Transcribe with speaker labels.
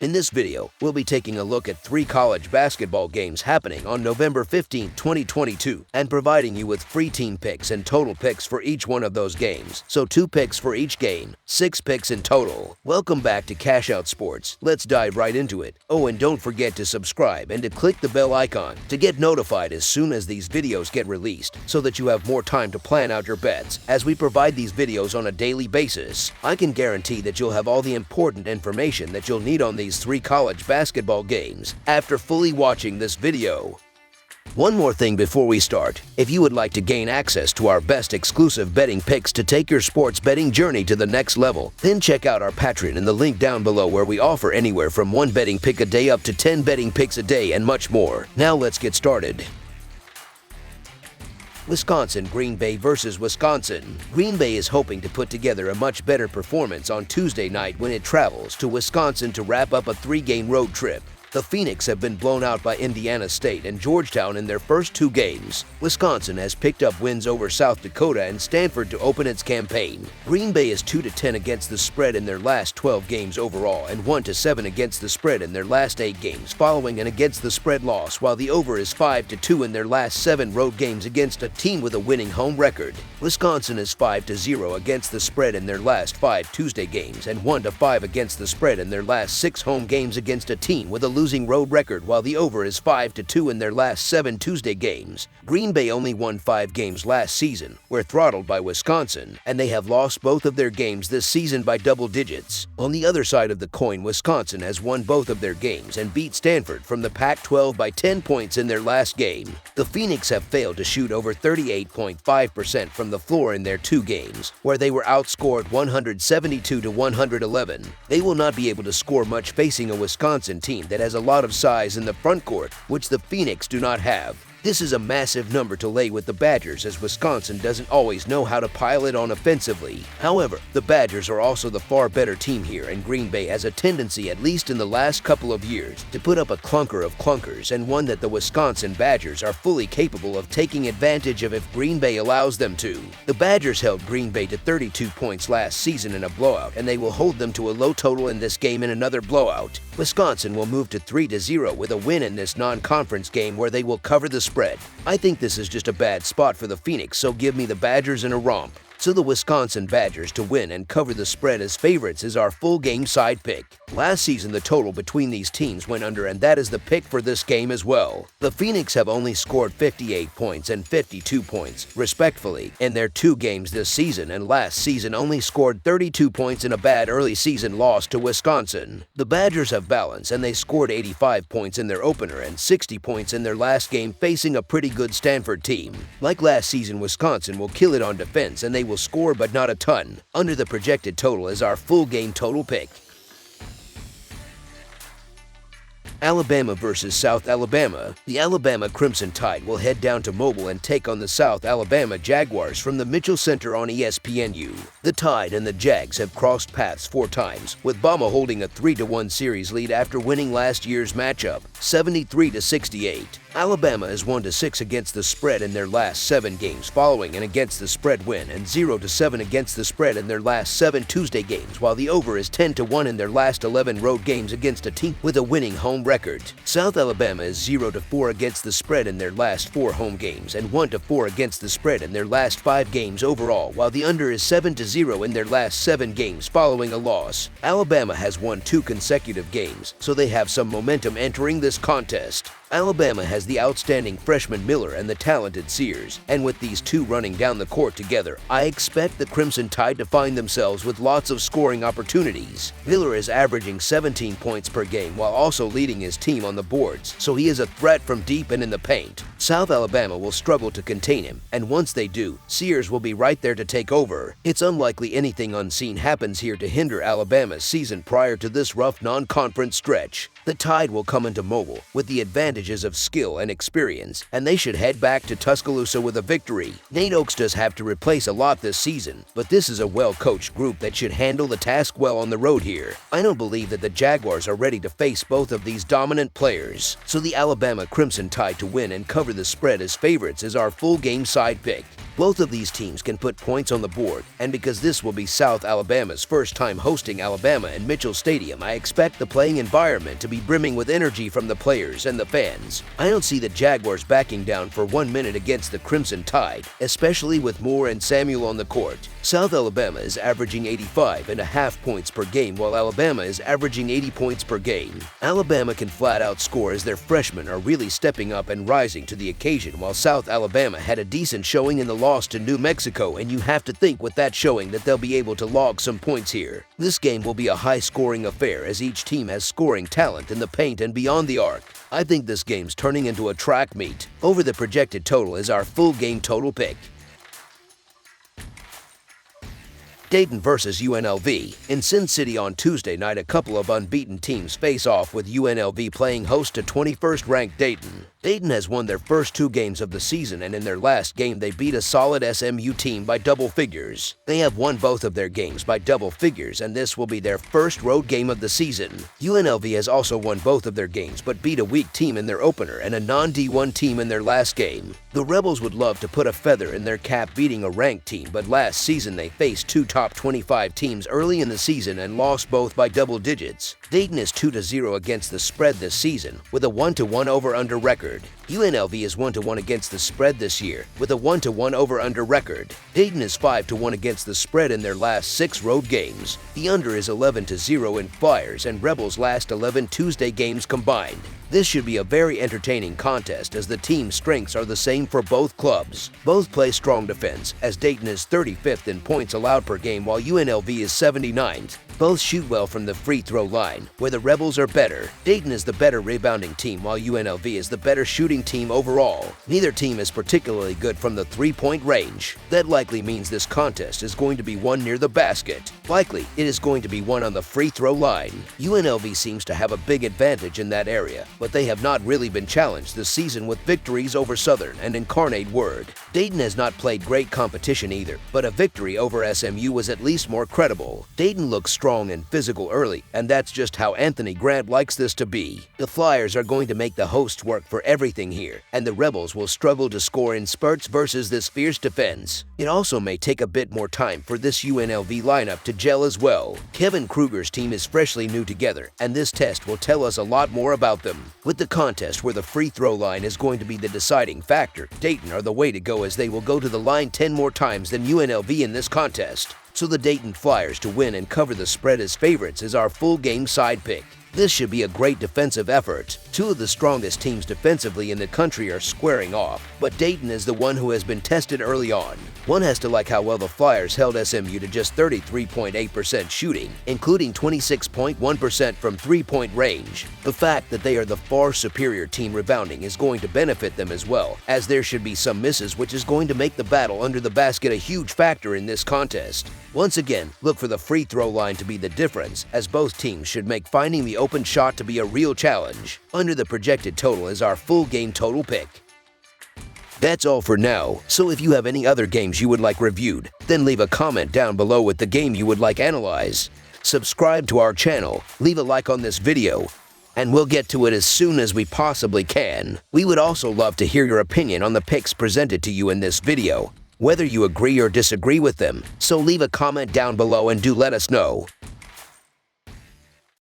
Speaker 1: In this video, we'll be taking a look at 3 college basketball games happening on November 15, 2022, and providing you with free team picks and total picks for each one of those games. So 2 picks for each game, 6 picks in total. Welcome back to Cash Out Sports. Let's dive right into it. Oh, and don't forget to subscribe and to click the bell icon to get notified as soon as these videos get released, so that you have more time to plan out your bets. As we provide these videos on a daily basis, I can guarantee that you'll have all the important information that you'll need on these 3 college basketball games after fully watching this video. One more thing before we start. If you would like to gain access to our best exclusive betting picks to take your sports betting journey to the next level, then check out our Patreon in the link down below, where we offer anywhere from 1 betting pick a day up to 10 betting picks a day and much more. Now let's get started. Wisconsin Green Bay versus Wisconsin. Green Bay is hoping to put together a much better performance on Tuesday night when it travels to Wisconsin to wrap up a 3-game road trip. The Phoenix have been blown out by Indiana State and Georgetown in their first 2 games. Wisconsin has picked up wins over South Dakota and Stanford to open its campaign. Green Bay is 2-10 against the spread in their last 12 games overall and 1-7 against the spread in their last 8 games following an against the spread loss, while the over is 5-2 in their last 7 road games against a team with a winning home record. Wisconsin is 5-0 against the spread in their last 5 Tuesday games and 1-5 against the spread in their last 6 home games against a team with a losing road record, while the over is 5-2 in their last 7 Tuesday games. Green Bay only won 5 games last season, were throttled by Wisconsin, and they have lost both of their games this season by double digits. On the other side of the coin, Wisconsin has won both of their games and beat Stanford from the Pac-12 by 10 points in their last game. The Phoenix have failed to shoot over 38.5% from the floor in their 2 games, where they were outscored 172-111. They will not be able to score much facing a Wisconsin team that has a lot of size in the front court, which the Phoenix do not have. This is a massive number to lay with the Badgers, as Wisconsin doesn't always know how to pile it on offensively. However, the Badgers are also the far better team here, and Green Bay has a tendency, at least in the last couple of years, to put up a clunker of clunkers, and one that the Wisconsin Badgers are fully capable of taking advantage of if Green Bay allows them to. The Badgers held Green Bay to 32 points last season in a blowout, and they will hold them to a low total in this game in another blowout. Wisconsin will move to 3-0 with a win in this non-conference game, where they will cover the spread. I think this is just a bad spot for the Phoenix, so give me the Badgers in a romp. So the Wisconsin Badgers to win and cover the spread as favorites is our full game side pick. Last season the total between these teams went under, and that is the pick for this game as well. The Phoenix have only scored 58 points and 52 points, respectively, in their 2 games this season, and last season only scored 32 points in a bad early season loss to Wisconsin. The Badgers have balance, and they scored 85 points in their opener and 60 points in their last game facing a pretty good Stanford team. Like last season, Wisconsin will kill it on defense, and they will score but not a ton. Under the projected total is our full game total pick. Alabama versus South Alabama. The Alabama Crimson Tide will head down to Mobile and take on the South Alabama Jaguars from the Mitchell Center on ESPNU. The Tide and the Jags have crossed paths 4 times, with Bama holding a 3-1 series lead after winning last year's matchup, 73-68. Alabama is 1-6 against the spread in their last 7 games following an against the spread win, and 0-7 against the spread in their last 7 Tuesday games, while the over is 10-1 in their last 11 road games against a team with a winning home record. South Alabama is 0-4 against the spread in their last 4 home games and 1-4 against the spread in their last 5 games overall, while the under is 7-0 in their last 7 games following a loss. Alabama has won 2 consecutive games, so they have some momentum entering this contest. Alabama has the outstanding freshman Miller and the talented Sears, and with these 2 running down the court together, I expect the Crimson Tide to find themselves with lots of scoring opportunities. Miller is averaging 17 points per game while also leading his team on the boards, so he is a threat from deep and in the paint. South Alabama will struggle to contain him, and once they do, Sears will be right there to take over. It's unlikely anything unseen happens here to hinder Alabama's season prior to this rough non-conference stretch. The Tide will come into Mobile with the advantage advantages of skill and experience, and they should head back to Tuscaloosa with a victory. Nate Oates does have to replace a lot this season, but this is a well-coached group that should handle the task well on the road here. I don't believe that the Jaguars are ready to face both of these dominant players, so the Alabama Crimson Tide to win and cover the spread as favorites is our full game side pick. Both of these teams can put points on the board, and because this will be South Alabama's first time hosting Alabama in Mitchell Stadium, I expect the playing environment to be brimming with energy from the players and the fans. I don't see the Jaguars backing down for 1 minute against the Crimson Tide, especially with Moore and Samuel on the court. South Alabama is averaging 85.5 points per game, while Alabama is averaging 80 points per game. Alabama can flat out score as their freshmen are really stepping up and rising to the occasion, while South Alabama had a decent showing in the loss to New Mexico, and you have to think with that showing that they'll be able to log some points here. This game will be a high-scoring affair as each team has scoring talent in the paint and beyond the arc. I think this game's turning into a track meet. Over the projected total is our full game total pick. Dayton versus UNLV. In Sin City on Tuesday night, a couple of unbeaten teams face off, with UNLV playing host to 21st ranked Dayton. Dayton has won their first 2 games of the season, and in their last game they beat a solid SMU team by double figures. They have won both of their games by double figures, and this will be their first road game of the season. UNLV has also won both of their games but beat a weak team in their opener and a non-D1 team in their last game. The Rebels would love to put a feather in their cap beating a ranked team, but last season they faced 2 top 25 teams early in the season and lost both by double digits. Dayton is 2-0 against the spread this season, with a 1-1 over-under record. UNLV is 1-1 against the spread this year, with a 1-1 over-under record. Dayton is 5-1 against the spread in their last 6 road games. The under is 11-0 in Flyers and Rebels' last 11 Tuesday games combined. This should be a very entertaining contest as the team strengths are the same for both clubs. Both play strong defense, as Dayton is 35th in points allowed per game while UNLV is 79th. Both shoot well from the free throw line, where the Rebels are better. Dayton is the better rebounding team while UNLV is the better shooting team overall. Neither team is particularly good from the three-point range. That likely means this contest is going to be won near the basket. Likely, it is going to be won on the free throw line. UNLV seems to have a big advantage in that area, but they have not really been challenged this season with victories over Southern and Incarnate Word. Dayton has not played great competition either, but a victory over SMU was at least more credible. Dayton looks strong and physical early, and that's just how Anthony Grant likes this to be. The Flyers are going to make the hosts work for everything here, and the Rebels will struggle to score in spurts versus this fierce defense. It also may take a bit more time for this UNLV lineup to gel as well. Kevin Kruger's team is freshly new together, and this test will tell us a lot more about them. With the contest where the free throw line is going to be the deciding factor, Dayton are the way to go as they will go to the line 10 more times than UNLV in this contest. So the Dayton Flyers to win and cover the spread as favorites is our full game side pick. This should be a great defensive effort. 2 of the strongest teams defensively in the country are squaring off, but Dayton is the one who has been tested early on. One has to like how well the Flyers held SMU to just 33.8% shooting, including 26.1% from three-point range. The fact that they are the far superior team rebounding is going to benefit them as well, as there should be some misses, which is going to make the battle under the basket a huge factor in this contest. Once again, look for the free throw line to be the difference, as both teams should make finding the open shot to be a real challenge. Under the projected total is our full game total pick. That's all for now, so if you have any other games you would like reviewed, then leave a comment down below with the game you would like analyzed. Subscribe to our channel, leave a like on this video, and we'll get to it as soon as we possibly can. We would also love to hear your opinion on the picks presented to you in this video, whether you agree or disagree with them, so leave a comment down below and do let us know.